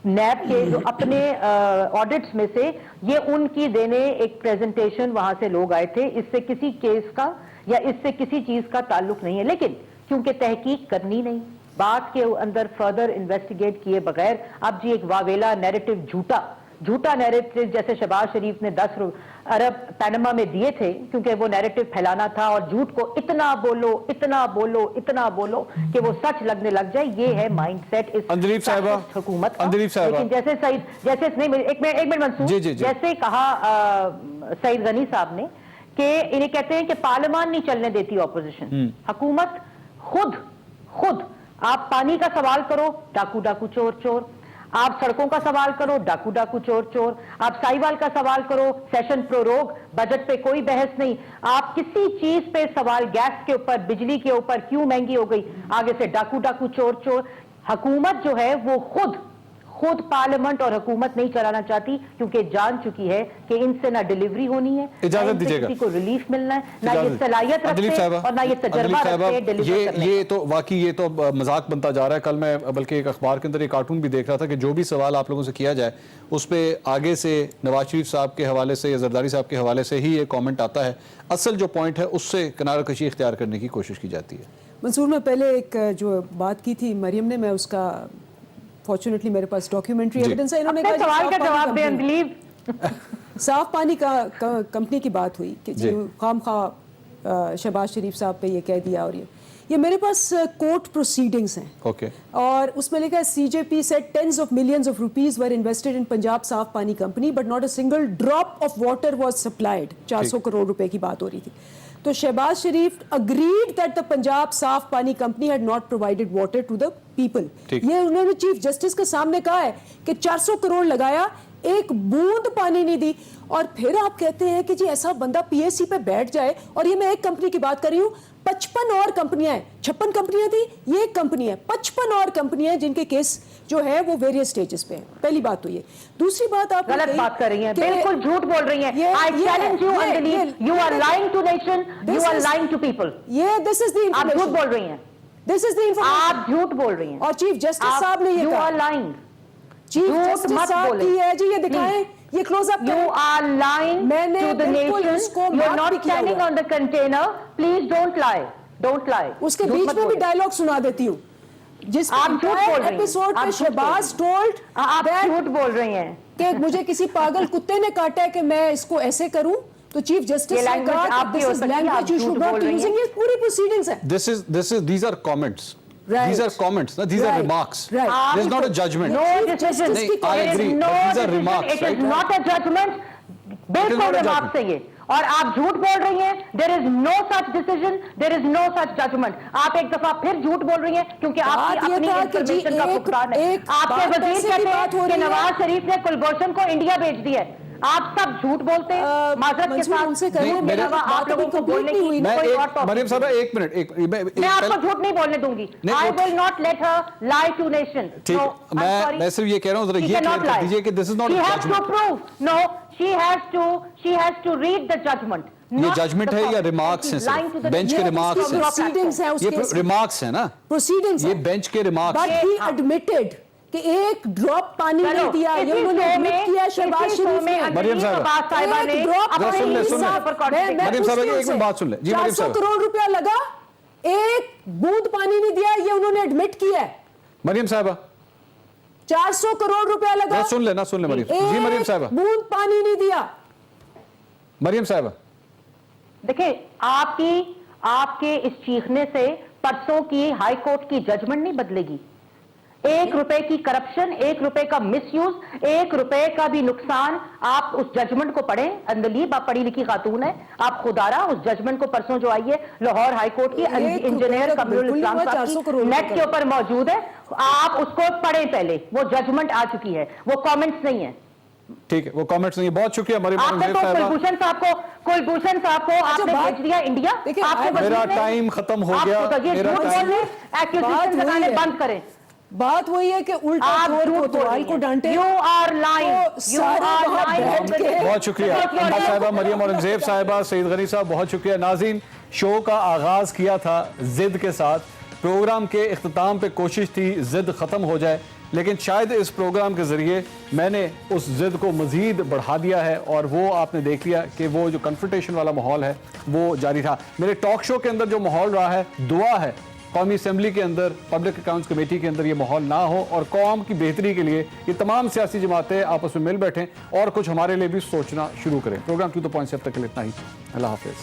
नैब के जो अपने ऑडिट्स में से, ये उनकी देने एक प्रेजेंटेशन वहां से लोग आए थे, इससे किसी केस का या इससे किसी चीज का ताल्लुक नहीं है, लेकिन क्योंकि तहकीक करनी नहीं, बात के अंदर फर्दर इन्वेस्टिगेट किए बगैर अब जी एक वावेला नैरेटिव, झूठा नैरेटिव, जैसे शहबाज शरीफ ने 10 अरब पैनामा में दिए थे क्योंकि वो नैरेटिव फैलाना था और झूठ को इतना बोलो कि वो सच लगने लग जाए, ये है माइंडसेट इस हुकूमत का। लेकिन जैसे नहीं, एक मिनट मंसूर, जैसे कहा सईद गनी साहब ने कि इन्हें कहते हैं कि पार्लियामान नहीं चलने देती ऑपोजिशन, हुकूमत खुद आप पानी का सवाल करो, डाकू चोर, आप सड़कों का सवाल करो, डाकू चोर, आप साहिवाल का सवाल करो, सेशन प्रोरोग, बजट पे कोई बहस नहीं, आप किसी चीज पे सवाल, गैस के ऊपर, बिजली के ऊपर क्यों महंगी हो गई, आगे से डाकू चोर। हुकूमत जो है वो खुद पार्लियामेंट और हुकूमत नहीं चलाना चाहती क्योंकि जान चुकी है कि इनसे ना डिलीवरी होनी है, इजाजत दीजिएगा, किसी को रिलीफ मिलना है, ना ये सलाहियत रखते हैं और ना ये तजर्बा रखते हैं डिलीवर करने का। ये तो वाकई ये तो मजाक बनता जा रहा है। कल मैं बल्कि एक अखबार के अंदर एक कार्टून भी देख रहा था कि जो भी सवाल आप लोगों से किया जाए उस पर आगे से नवाज शरीफ साहब के हवाले से या जरदारी साहब के हवाले से ही ये कॉमेंट आता है, असल जो पॉइंट है उससे किनारा कशी इख्तियार करने की कोशिश की जाती है। मंसूर, मैं पहले एक जो बात की थी मरियम ने, मैं उसका फॉर्चुनेटली मेरे पास डॉक्यूमेंट्री एविडेंस है, इन्होंने सवाल का जवाब दे अनबिलीव साफ पानी का कंपनी की बात हुई कि जो खामखा शहबाज शरीफ साहब पे ये कह दिया, और ये मेरे पास कोर्ट प्रोसीडिंग्स हैं, ओके, और उसमें लिखा है CJP said tens of millions of rupees were invested in Punjab साफ पानी company but not a single drop of water was supplied। 400 crore रुपए की बात हो रही थी। तो शहबाज शरीफ agreed that the पंजाब साफ पानी company had not provided water to the people। ये उन्होंने चीफ जस्टिस के सामने कहा है कि 400 करोड़ लगाया, एक बूंद पानी नहीं दी, और फिर आप कहते हैं कि जी ऐसा बंदा PSC पे बैठ जाए, और ये मैं एक कंपनी की बात कर रही हूँ, 55 और कंपनियां हैं, 56 कंपनियां थी, ये एक कंपनी है, 55 और कंपनियां हैं जिनके केस जो है वो वेरियस स्टेजेस पे है। पहली बात तो ये। दूसरी बात, आप गलत बात कर रही हैं, बिल्कुल झूठ बोल रही हैं। I challenge you Anjali, you are lying to nation, you are lying to people। ये this is the information। आप झूठ बोल रही हैं, this is the information। आप झूठ बोल रही हैं, और चीफ जस्टिस साहब ने ये you कहा, are lying। चीफ जस्टिस साहब की है जी, ये दिखाएं, ये close up. You are lying to the nation, you are not standing on the container, please don't lie। उसके बीच में भी डायलॉग सुना देती हूँ, जिस आप झूठ बोल रही हैं, एपिसोड पे शहबाज टोल्ड, आप झूठ बोल रही हैं कि मुझे किसी पागल कुत्ते ने काटा है कि मैं इसको ऐसे करूं, तो चीफ जस्टिस ने कहा this is language you should not be using. ये पूरी प्रोसीडिंग्स है। This is these are comments। Right. These are comments, no? These are remarks. Right. This is not a judgment. No decision. I agree. But these are remarks, It right? is not a judgment. बिल्कुल remarks है ये, और आप झूठ बोल रही हैं। There is no such decision, there is no such judgment। आप एक दफा फिर झूठ बोल रही हैं क्योंकि आपकी अपनी इंफॉर्मेशन का फुकदान है। आपके वजीर कहते हैं कि नवाज शरीफ ने कुलभूषण को इंडिया भेज दिया है, आप सब झूठ बोलते हैं माजरत के साथ। आप लोगों को बोलने की कोई और टॉपिक। मरियम साहब एक मिनट, मैं आपको झूठ नहीं बोलने दूंगी। I will not let her lie to nation। ठीक, मैं सिर्फ ये कह रहा हूँ, जरा ये क्लियर कीजिए कि this is not a judgment। She has to prove, no, she has to read the judgment। یہ ججمنٹ ہے یا ریمارکس ہیں صرف؟ بینچ کے ریمارکس ہیں؟ proceedings ہیں اس یہ case میں. ریمارکس ہیں نا؟ proceedings یہ ہیں. بینچ کے ریمارکس But ہیں. he admitted کہ ایک ڈراپ پانی نہیں دیا. یہ انہوں نے admit کیا شہباز شریف نے. مریم صاحبہ ایک ڈراپ ذرا سن لیں، پانی سن لیں. مریم صاحبہ کی ایک منٹ بات سن لیں. جی مریم 400 صاحبہ. کروڑ روپیہ لگا, ایک بوند پانی نہیں دیا, یہ انہوں نے ایڈمٹ کیا ہے. مریم صاحبہ 400 کروڑ روپیہ لگا, ذرا سن لیں نا, سن لیں مریم. جی مریم صاحبہ. ایک بوند پانی نہیں دیا. مریم صاحبہ دیکھیں, آپ کے اس چیخنے سے پرسوں کی ہائی کورٹ کی ججمنٹ نہیں بدلے گی. 1 روپے کی کرپشن, 1 روپے کا مس یوز, 1 روپے کا بھی نقصان. آپ اس ججمنٹ کو پڑھیں, اندلیب آپ پڑھی لکھی خاتون ہے, آپ خدارہ اس ججمنٹ کو پرسوں جو آئی ہے لاہور ہائی کورٹ کی, انجینئر قمر الاسلام صاحب کی نیٹ کے اوپر موجود ہے, آپ اس کو پڑھیں پہلے. وہ ججمنٹ آ چکی ہے, وہ کامنٹس نہیں ہیں. ٹھیک ہے, وہ کامنٹس نہیں. بہت شکریہ مریم آپ نے تو کلبھوشن صاحب کو آپ نے بھیج دیا انڈیا. میرا ٹائم ختم ہو گیا. بند کریں. بات وہی ہے کہ الٹا کوتوائی کو ڈانٹے. بہت شکریہ انجا صاحبہ, مریم اورنگزیب صاحبہ, سعید غنی صاحب, بہت شکریہ. ناظرین, شو کا آغاز کیا تھا ضد کے ساتھ, پروگرام کے اختتام پہ کوشش تھی ضد ختم ہو جائے, لیکن شاید اس پروگرام کے ذریعے میں نے اس ضد کو مزید بڑھا دیا ہے, اور وہ آپ نے دیکھ لیا کہ وہ جو کنفرنٹیشن والا ماحول ہے وہ جاری تھا. میرے ٹاک شو کے اندر جو ماحول رہا ہے, دعا ہے قومی اسمبلی کے اندر, پبلک اکاؤنٹس کمیٹی کے اندر یہ ماحول نہ ہو, اور قوم کی بہتری کے لیے یہ تمام سیاسی جماعتیں آپس میں مل بیٹھیں اور کچھ ہمارے لیے بھی سوچنا شروع کریں. پروگرام کی تو پوائنٹ سے اب تک کے لیے اتنا ہی. اللہ حافظ.